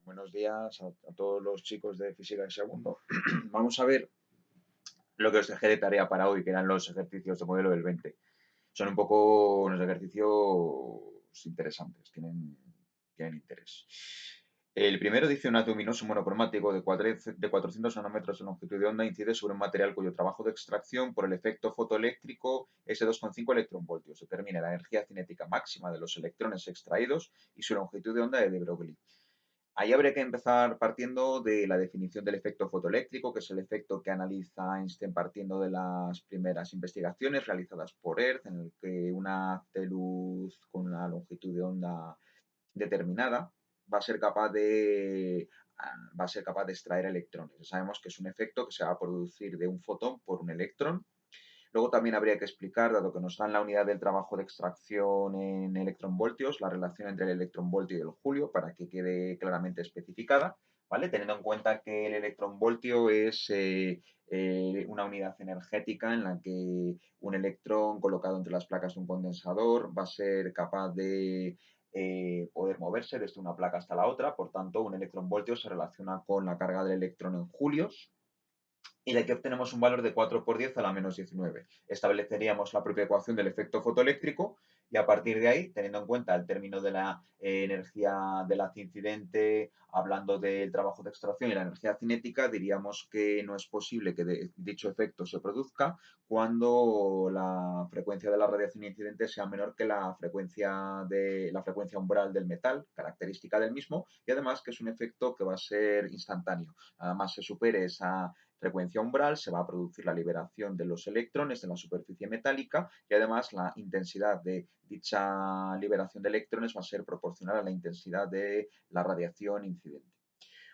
Buenos días a todos los chicos de Física de Segundo. Vamos a ver lo que os dejé de tarea para hoy, que eran los ejercicios de modelo del 20. Son un poco unos ejercicios interesantes, tienen interés. El primero dice un haz luminoso monocromático de 400 nanómetros de longitud de onda incide sobre un material cuyo trabajo de extracción por el efecto fotoeléctrico es de 2,5 electronvoltios. Determina la energía cinética máxima de los electrones extraídos y su longitud de onda de Broglie. Ahí habría que empezar partiendo de la definición del efecto fotoeléctrico, que es el efecto que analiza Einstein partiendo de las primeras investigaciones realizadas por ERT, en el que una haz de luz con una longitud de onda determinada va a ser capaz de, va a ser capaz de extraer electrones. Ya sabemos que es un efecto que se va a producir de un fotón por un electrón. Luego también habría que explicar, dado que nos dan la unidad del trabajo de extracción en electronvoltios, la relación entre el electronvoltio y el julio para que quede claramente especificada, ¿vale? Teniendo en cuenta que el electronvoltio es una unidad energética en la que un electrón colocado entre las placas de un condensador va a ser capaz de poder moverse desde una placa hasta la otra. Por tanto, un electronvoltio se relaciona con la carga del electrón en julios, y de aquí obtenemos un valor de 4 por 10 a la menos 19. Estableceríamos la propia ecuación del efecto fotoeléctrico y a partir de ahí, teniendo en cuenta el término de la energía del haz incidente, hablando del trabajo de extracción y la energía cinética, diríamos que no es posible que dicho efecto se produzca cuando la frecuencia de la radiación incidente sea menor que la frecuencia umbral del metal, característica del mismo, y además que es un efecto que va a ser instantáneo. Nada más se supere esa frecuencia umbral, se va a producir la liberación de los electrones de la superficie metálica y además la intensidad de dicha liberación de electrones va a ser proporcional a la intensidad de la radiación incidente.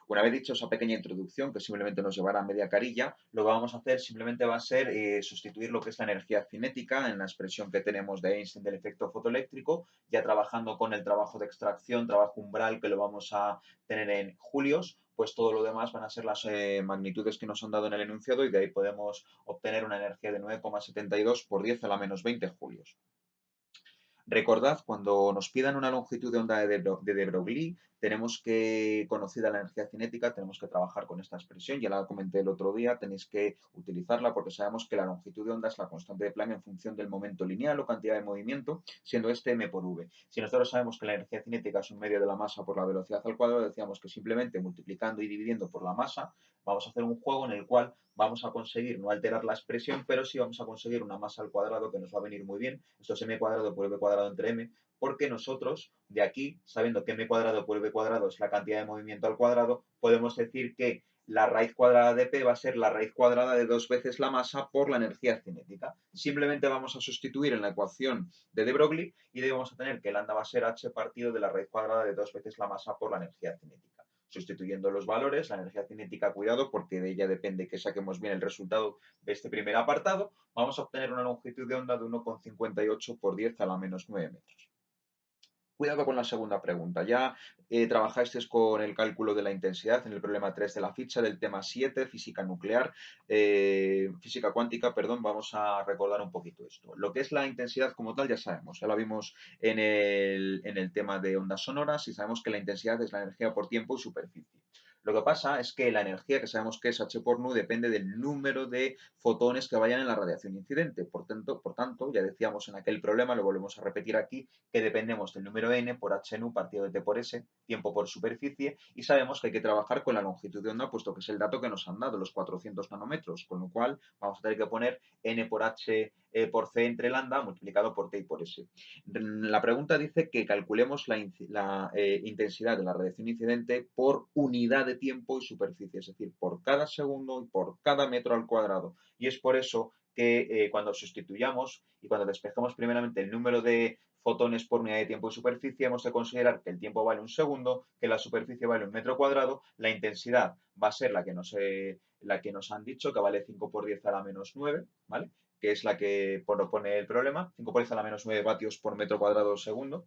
Una vez dicho esa pequeña introducción, que simplemente nos llevará a media carilla, lo que vamos a hacer simplemente va a ser sustituir lo que es la energía cinética en la expresión que tenemos de Einstein del efecto fotoeléctrico, ya trabajando con el trabajo de extracción, trabajo umbral, que lo vamos a tener en julios, pues todo lo demás van a ser las magnitudes que nos han dado en el enunciado y de ahí podemos obtener una energía de 9,72 por 10 a la menos 20 julios. Recordad, cuando nos pidan una longitud de onda de Broglie, tenemos que, conocida la energía cinética, tenemos que trabajar con esta expresión. Ya la comenté el otro día, tenéis que utilizarla porque sabemos que la longitud de onda es la constante de Planck en función del momento lineal o cantidad de movimiento, siendo este m por v. Si nosotros sabemos que la energía cinética es un medio de la masa por la velocidad al cuadrado, decíamos que simplemente multiplicando y dividiendo por la masa, vamos a hacer un juego en el cual vamos a conseguir no alterar la expresión, pero sí vamos a conseguir una masa al cuadrado que nos va a venir muy bien. Esto es m cuadrado por v cuadrado entre m, porque nosotros de aquí, sabiendo que m cuadrado por v cuadrado es la cantidad de movimiento al cuadrado, podemos decir que la raíz cuadrada de P va a ser la raíz cuadrada de 2 veces la masa por la energía cinética. Simplemente vamos a sustituir en la ecuación de Broglie y debemos tener que lambda va a ser h partido de la raíz cuadrada de 2 veces la masa por la energía cinética. Sustituyendo los valores, la energía cinética, cuidado, porque de ella depende que saquemos bien el resultado de este primer apartado, vamos a obtener una longitud de onda de 1,58 por 10 a la menos 9 metros. Cuidado con la segunda pregunta. Ya trabajasteis con el cálculo de la intensidad en el problema 3 de la ficha del tema 7, física nuclear, física cuántica, perdón, vamos a recordar un poquito esto. Lo que es la intensidad como tal ya sabemos, ya lo vimos en el tema de ondas sonoras y sabemos que la intensidad es la energía por tiempo y superficie. Lo que pasa es que la energía, que sabemos que es h por nu, depende del número de fotones que vayan en la radiación incidente. Por tanto, ya decíamos en aquel problema, lo volvemos a repetir aquí, que dependemos del número n por h nu partido de t por s, tiempo por superficie, y sabemos que hay que trabajar con la longitud de onda, puesto que es el dato que nos han dado, los 400 nanómetros, con lo cual vamos a tener que poner n por h por c entre lambda multiplicado por t y por s. La pregunta dice que calculemos la intensidad de la radiación incidente por unidad de tiempo y superficie, es decir, por cada segundo y por cada metro al cuadrado. Y es por eso que cuando sustituyamos y cuando despejamos primeramente el número de fotones por unidad de tiempo y superficie, hemos de considerar que el tiempo vale un segundo, que la superficie vale un metro cuadrado, la intensidad va a ser la que nos han dicho, que vale 5 por 10 a la menos 9, ¿vale? Que es la que propone el problema, 5 por 10 a la menos 9 vatios por metro cuadrado segundo.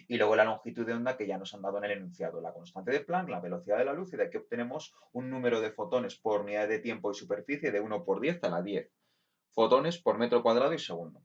Y luego la longitud de onda que ya nos han dado en el enunciado, la constante de Planck, la velocidad de la luz, y de aquí obtenemos un número de fotones por unidad de tiempo y superficie de 1 por 10 a la 10 fotones por metro cuadrado y segundo.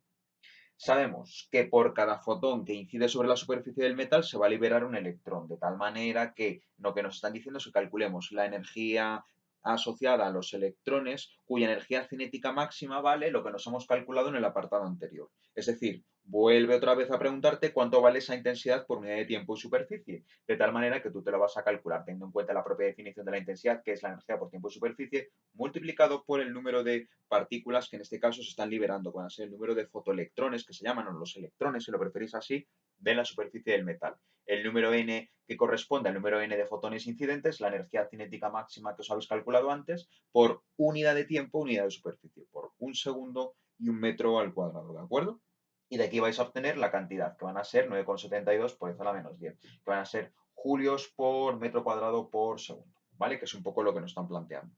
Sabemos que por cada fotón que incide sobre la superficie del metal se va a liberar un electrón, de tal manera que lo que nos están diciendo es que calculemos la energía asociada a los electrones, cuya energía cinética máxima vale lo que nos hemos calculado en el apartado anterior. Es decir, vuelve otra vez a preguntarte cuánto vale esa intensidad por unidad de tiempo y superficie, de tal manera que tú te lo vas a calcular teniendo en cuenta la propia definición de la intensidad, que es la energía por tiempo y superficie, multiplicado por el número de partículas que en este caso se están liberando, van a ser el número de fotoelectrones, que se llaman, o los electrones, si lo preferís así, de la superficie del metal. El número n que corresponde al número n de fotones incidentes, la energía cinética máxima que os habéis calculado antes, por unidad de tiempo, unidad de superficie, por un segundo y un metro al cuadrado, ¿de acuerdo? Y de aquí vais a obtener la cantidad, que van a ser 9,72 por 10 a la menos 10, que van a ser julios por metro cuadrado por segundo, ¿vale? Que es un poco lo que nos están planteando.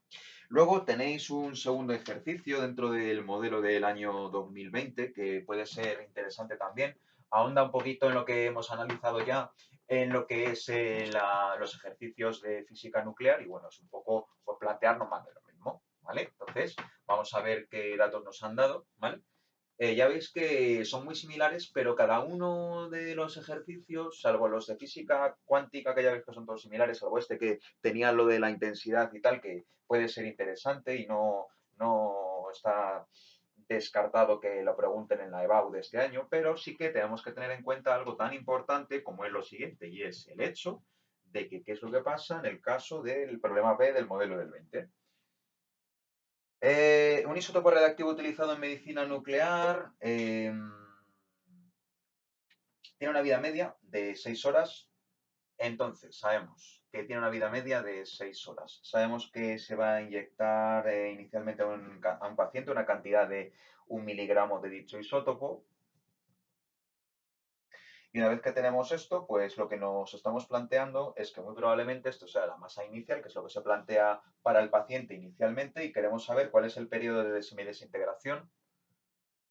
Luego tenéis un segundo ejercicio dentro del modelo del año 2020 que puede ser interesante también. Ahonda un poquito en lo que hemos analizado ya, en lo que es los ejercicios de física nuclear y bueno, es un poco por plantearnos más de lo mismo, ¿vale? Entonces, vamos a ver qué datos nos han dado, ¿vale? Ya veis que son muy similares, pero cada uno de los ejercicios, salvo los de física cuántica, que ya veis que son todos similares, salvo este que tenía lo de la intensidad y tal, que puede ser interesante y no está descartado que lo pregunten en la EBAU de este año, pero sí que tenemos que tener en cuenta algo tan importante como es lo siguiente, y es el hecho de que qué es lo que pasa en el caso del problema B del modelo del 20. Un isótopo radiactivo utilizado en medicina nuclear tiene una vida media de 6 horas. Entonces, sabemos que tiene una vida media de 6 horas. Sabemos que se va a inyectar inicialmente a un paciente una cantidad de 1 miligramo de dicho isótopo. Y una vez que tenemos esto, pues lo que nos estamos planteando es que muy probablemente esto sea la masa inicial, que es lo que se plantea para el paciente inicialmente, y queremos saber cuál es el periodo de semidesintegración,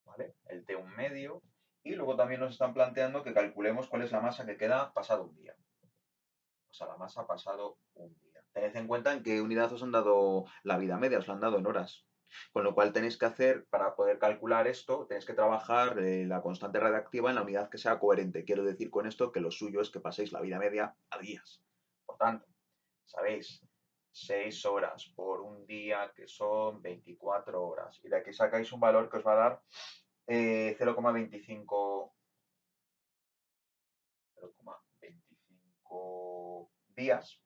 ¿vale? El T1 medio. Y luego también nos están planteando que calculemos cuál es la masa que queda pasado un día. O sea, la masa pasado un día. Tened en cuenta en qué unidad os han dado la vida media, os la han dado en horas. Con lo cual tenéis que hacer, para poder calcular esto, tenéis que trabajar la constante radiactiva en la unidad que sea coherente. Quiero decir con esto que lo suyo es que paséis la vida media a días. Por tanto, sabéis, 6 horas por un día, que son 24 horas. Y de aquí sacáis un valor que os va a dar 0,25 días,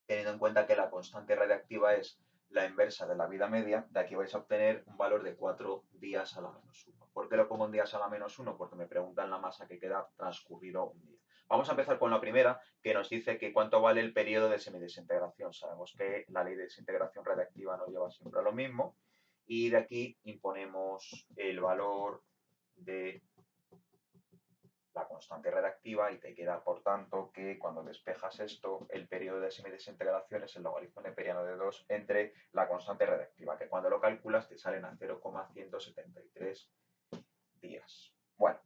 teniendo en cuenta que la constante radiactiva es la inversa de la vida media, de aquí vais a obtener un valor de 4 días a la menos 1. ¿Por qué lo pongo en días a la menos 1? Porque me preguntan la masa que queda transcurrido un día. Vamos a empezar con la primera, que nos dice que cuánto vale el periodo de semidesintegración. Sabemos que la ley de desintegración radiactiva nos lleva siempre a lo mismo. Y de aquí imponemos el valor de la constante radiactiva y te queda, por tanto, que cuando despejas esto, el periodo de semidesintegración es el logaritmo neperiano de 2 entre la constante radiactiva, que cuando lo calculas te salen a 0,173 días. Bueno,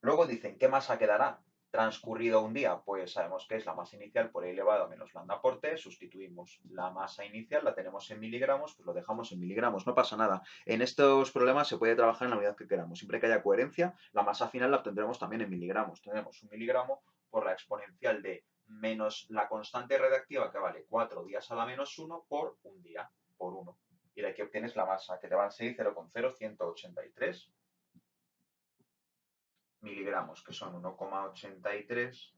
luego dicen, ¿qué masa quedará? Transcurrido un día, pues sabemos que es la masa inicial por E elevado a menos lambda por T, sustituimos la masa inicial, la tenemos en miligramos, pues lo dejamos en miligramos, no pasa nada. En estos problemas se puede trabajar en la unidad que queramos, siempre que haya coherencia, la masa final la obtendremos también en miligramos. Tenemos 1 miligramo por la exponencial de menos la constante radiactiva, que vale 4 días a la menos 1 por un día, por 1. Y de aquí obtienes la masa, que te van a ser 0,0183 miligramos, que son 1,83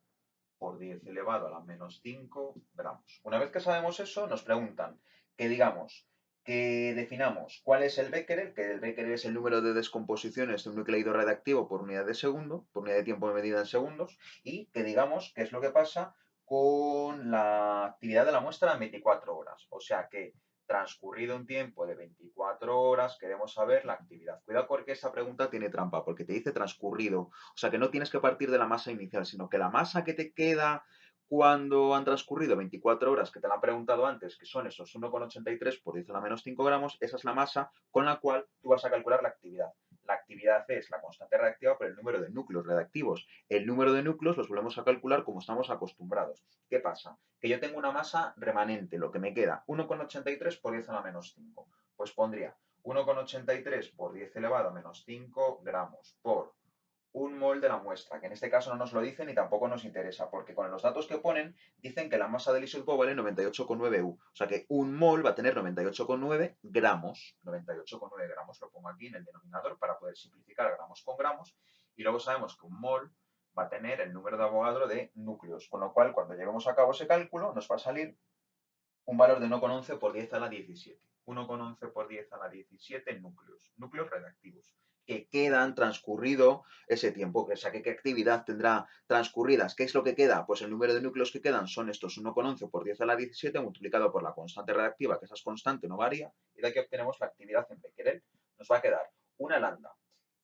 por 10 elevado a la menos 5 gramos. Una vez que sabemos eso, nos preguntan que digamos, que definamos cuál es el becquerel, que el becquerel es el número de descomposiciones de un nucleido radiactivo por unidad de segundo, por unidad de tiempo medida en segundos, y que digamos qué es lo que pasa con la actividad de la muestra en 24 horas. O sea que transcurrido un tiempo de 24 horas, queremos saber la actividad. Cuidado porque esa pregunta tiene trampa, porque te dice transcurrido. O sea que no tienes que partir de la masa inicial, sino que la masa que te queda cuando han transcurrido 24 horas, que te la han preguntado antes, que son esos 1,83 por 10 a la menos 5 gramos, esa es la masa con la cual tú vas a calcular la actividad. La actividad es la constante reactiva por el número de núcleos reactivos. El número de núcleos los volvemos a calcular como estamos acostumbrados. ¿Qué pasa? Que yo tengo una masa remanente, lo que me queda, 1,83 por 10 a la menos 5. Pues pondría 1,83 por 10 elevado a menos 5 gramos por un mol de la muestra, que en este caso no nos lo dicen y tampoco nos interesa, porque con los datos que ponen dicen que la masa del isótopo vale 98,9 U. O sea que un mol va a tener 98,9 gramos. 98,9 gramos lo pongo aquí en el denominador para poder simplificar gramos con gramos. Y luego sabemos que un mol va a tener el número de Avogadro de núcleos, con lo cual cuando llevemos a cabo ese cálculo nos va a salir un valor de 1,11 por 10 a la 17. 1,11 por 10 a la 17 núcleos, núcleos radiactivos, que quedan transcurrido ese tiempo, o sea, ¿qué actividad tendrá transcurridas? ¿Qué es lo que queda? Pues el número de núcleos que quedan son estos 1,11 por 10 a la 17 multiplicado por la constante radiactiva, que esa constante no varía, y de aquí obtenemos la actividad en Becquerel. Nos va a quedar una lambda,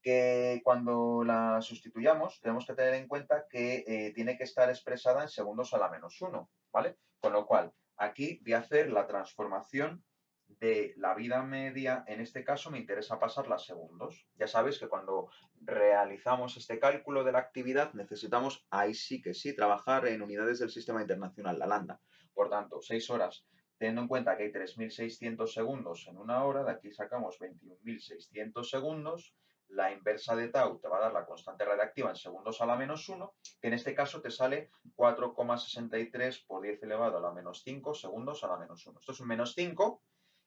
que cuando la sustituyamos tenemos que tener en cuenta que tiene que estar expresada en segundos a la menos 1, ¿vale? Con lo cual, aquí voy a hacer la transformación de la vida media, en este caso me interesa pasarla a segundos. Ya sabes que cuando realizamos este cálculo de la actividad necesitamos, ahí sí que sí, trabajar en unidades del sistema internacional, la lambda. Por tanto, 6 horas, teniendo en cuenta que hay 3.600 segundos en una hora, de aquí sacamos 21.600 segundos, la inversa de tau te va a dar la constante radiactiva en segundos a la menos 1, que en este caso te sale 4,63 por 10 elevado a la menos 5 segundos a la menos 1. Esto es un menos 5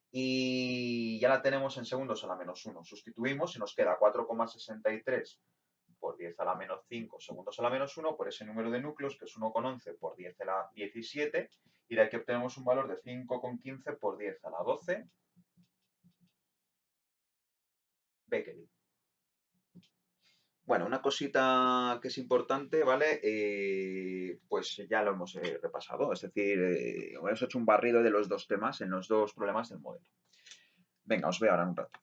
y ya la tenemos en segundos a la menos 1. Sustituimos y nos queda 4,63 por 10 a la menos 5 segundos a la menos 1 por ese número de núcleos que es 1,11 por 10 a la 17 y de aquí obtenemos un valor de 5,15 por 10 a la 12 becquerel. Bueno, una cosita que es importante, ¿vale? Pues ya lo hemos repasado, es decir, hemos hecho un barrido de los dos temas en los dos problemas del modelo. Venga, os veo ahora en un rato.